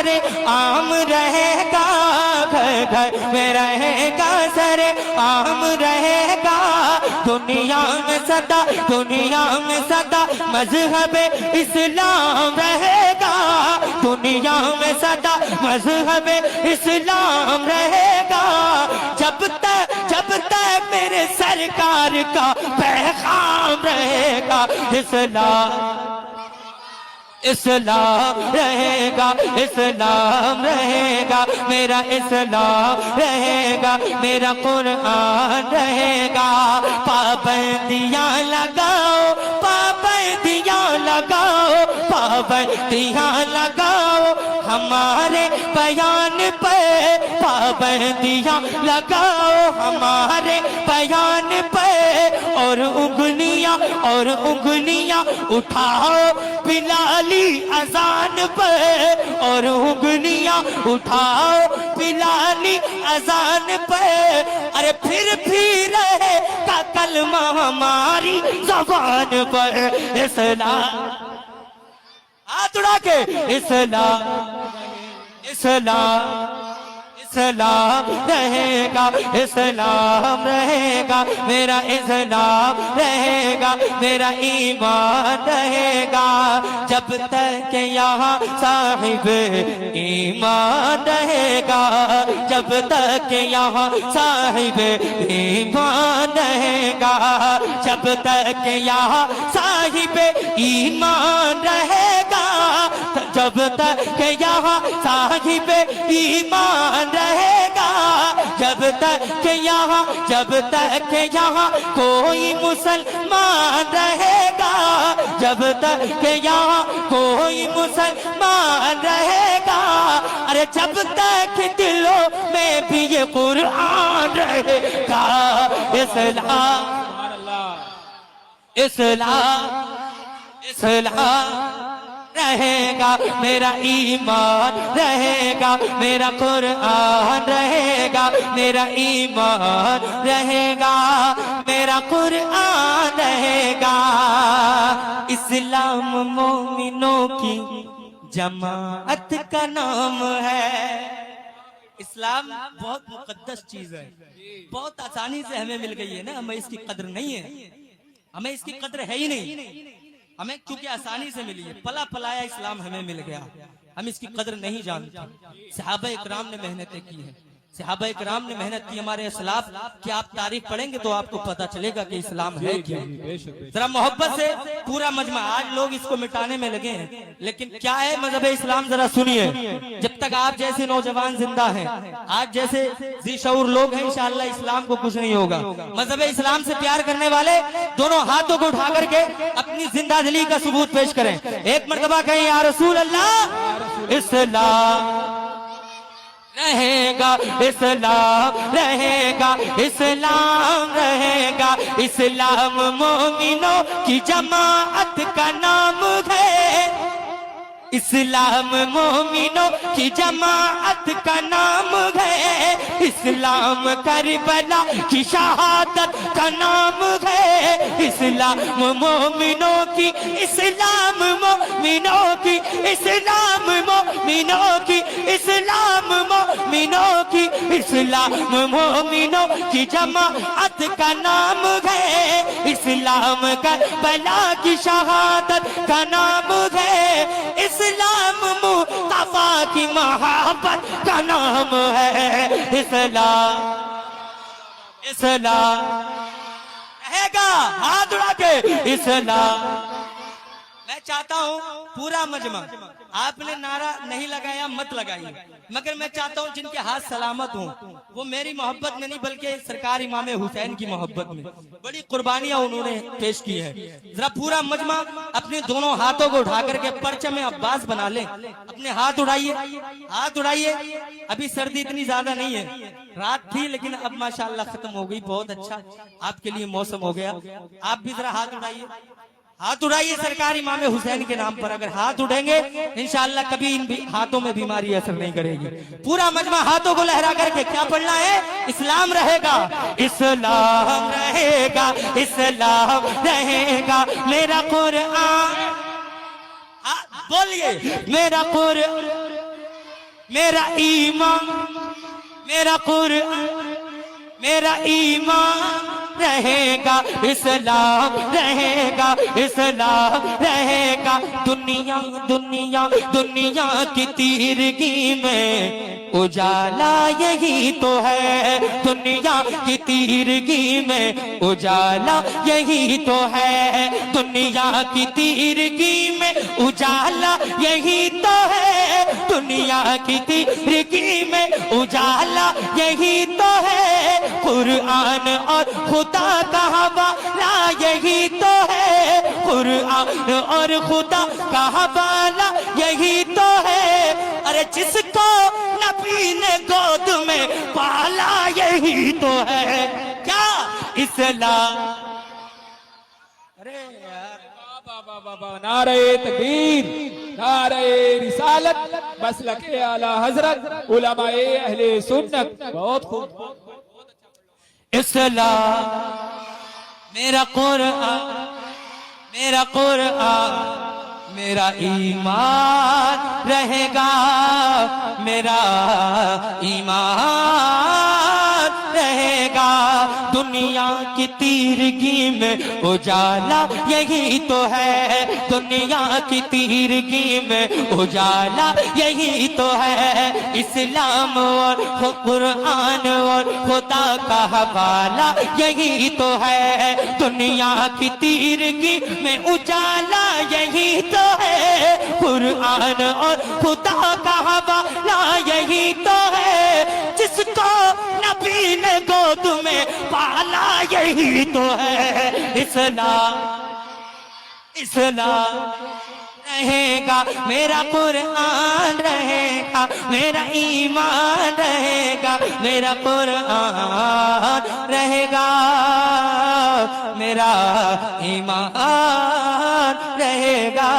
سر عام رہے گا، گھر گھر میں رہے گا سر عام رہے گا، دنیا میں سدا، دنیا میں سدا مذہب اسلام رہے گا، دنیا میں سدا مذہب اسلام رہے گا، جب تک میرے سرکار کا پیغام رہے گا، اسلام رہے گا، اسلام رہے گا، میرا اسلام رہے گا، میرا قرآن رہے گا، پابندیاں لگاؤ، پابندیاں لگاؤ، پابندیاں لگاؤ ہمارے بیان پہ، پابندیاں لگاؤ ہمارے بیان پہ، اور انگلیاں اٹھاؤ بلالی اذان پہ، اور انگلیاں اٹھاؤ بلالی اذان پہ، ارے پھر بھی رہے گا کلمہ ہماری زبان پر، اسلام ہاتھ اڑا کے، اسلام اسلام اسلام رہے گا، اسلام رہے گا، میرا اسلام رہے گا، میرا ایمان رہے گا، جب تک یہاں صاحب ایمان رہے گا، جب تک یہاں صاحب ایمان رہے گا، جب تک یہاں صاحب ایمان رہے گا، جب تک یہاں صاحب ایمان رہے گا، جب تک یہاں کوئی مسلمان رہے گا، جب تک یہاں کوئی مسلمان رہے گا، ارے جب تک دلوں میں بھی یہ قرآن رہے گا، اسلام اسلام اسلام رہے گا، میرا ایمان رہے گا، میرا قرآن رہے گا، میرا ایمان رہے گا، میرا قرآن رہے گا، اسلام مومنوں کی جماعت کا نام ہے، اسلام بہت مقدس چیز ہے، بہت آسانی سے ہمیں مل گئی ہے نا، ہمیں اس کی قدر نہیں ہے، ہمیں اس کی قدر ہے ہی نہیں، ہمیں کیونکہ آسانی سے ملی ہے، پلا پلایا اسلام ہمیں مل گیا، ہم اس کی قدر نہیں جانتے، صحابہ اکرام نے محنتیں کی ہیں، صحابہ اکرام نے محنت کی، ہمارے اسلاف کی آپ تاریخ پڑھیں گے تو آپ کو پتہ چلے گا کہ اسلام ہے کیا، ذرا محبت سے پورا مجمع، آج لوگ اس کو مٹانے میں لگے ہیں، لیکن کیا ہے مذہب اسلام ذرا سنیے، جب تک آپ جیسے نوجوان زندہ ہیں، آج جیسے ذی شعور لوگ ہیں، انشاءاللہ اسلام کو کچھ نہیں ہوگا، مذہب اسلام سے پیار کرنے والے دونوں ہاتھوں کو اٹھا کر کے اپنی زندہ دلی کا ثبوت پیش کریں، ایک مرتبہ کہیں یا رسول اللہ، اسلام رہے گا، اسلام رہے گا، اسلام رہے گا، اسلام مومنوں کی جماعت کا نام ہے، اسلام مومنوں کی جماعت کا نام ہے، اسلام کربلا کی شہادت کا نام ہے، اسلام مومنوں کی، اسلام مومنوں کی، اسلام مومنوں کی، اسلام مومنوں کی، اسلام مومنوں کی جماعت کا نام ہے، اسلام کربلا کی شہادت کا نام ہے، اسلام مصطفیٰ کی محبت کا نام ہے، اسلام اسلام رہے گا، ہاتھ اڑا کے، اسلام میں چاہتا ہوں پورا مجمع، آپ نے نعرہ نہیں لگایا مت لگائیے، مگر میں چاہتا ہوں جن کے ہاتھ سلامت ہوں وہ میری محبت میں نہیں بلکہ سرکار امام حسین کی محبت میں، بڑی قربانیاں انہوں نے پیش کی ہے، ذرا پورا مجمع اپنے دونوں ہاتھوں کو اٹھا کر کے پرچم عباس بنا لیں، اپنے ہاتھ اڑائیے، ہاتھ اڑائیے، ابھی سردی اتنی زیادہ نہیں ہے، رات تھی لیکن اب ماشاءاللہ ختم ہو گئی، بہت اچھا آپ کے لیے موسم ہو گیا، آپ بھی ذرا ہاتھ اڑائیے، ہاتھ اڑائیے سرکار امام حسین کے نام پر، اگر ہاتھ اٹھیں گے انشاءاللہ کبھی ان ہاتھوں میں بیماری اثر نہیں کرے گی، پورا مجمع ہاتھوں کو لہرا کر کے کیا پڑھنا ہے، اسلام رہے گا، اسلام رہے گا، اسلام رہے گا، میرا قرآن، بولیے میرا قرآن، میرا ایمان، میرا قرآن، میرا ایمان رہے گا، اسلام رہے گا، اسلام رہے گا۔ دنیا دنیا دنیا کی تیرگی میں اجالا یہی تو ہے، دنیا کی تیرگی میں اجالا یہی تو ہے، دنیا کی تیرگی میں اجالا یہی تو ہے، دنیا کی تیرگی میں اجالا یہی تو ہے۔ قرآن اور خدا کا حوالہ یہی تو ہے، قرآن اور خدا کا حوالہ یہی تو ہے۔ ارے جس کو نبی نے گود میں پالا یہی تو ہے، کیا اسلام؟ ارے یار نعرہ تکبیر، نعرہ رسالت، مسلک اعلی حضرت علماء اہل سنت۔ بہت خوب۔ اسلام میرا قرآن، میرا قرآن، میرا ایمان رہے گا، میرا ایمان رہے گا۔ دنیا کی تیرگی میں اجالا یہی تو ہے، دنیا کی تیرگی میں اجالا یہی تو ہے۔ اسلام اور قرآن اور خدا کا حوالہ یہی تو ہے، دنیا کی تیرگی میں اجالا یہی تو ہے، قرآن اور خدا کا حوالہ یہی تو ہے۔ جس کو نبی نے گود میں پالا یہی تو ہے، اسلام، اسلام رہے گا، میرا قرآن رہے گا، میرا ایمان رہے گا، میرا قرآن رہے گا، میرا ایمان رہے گا۔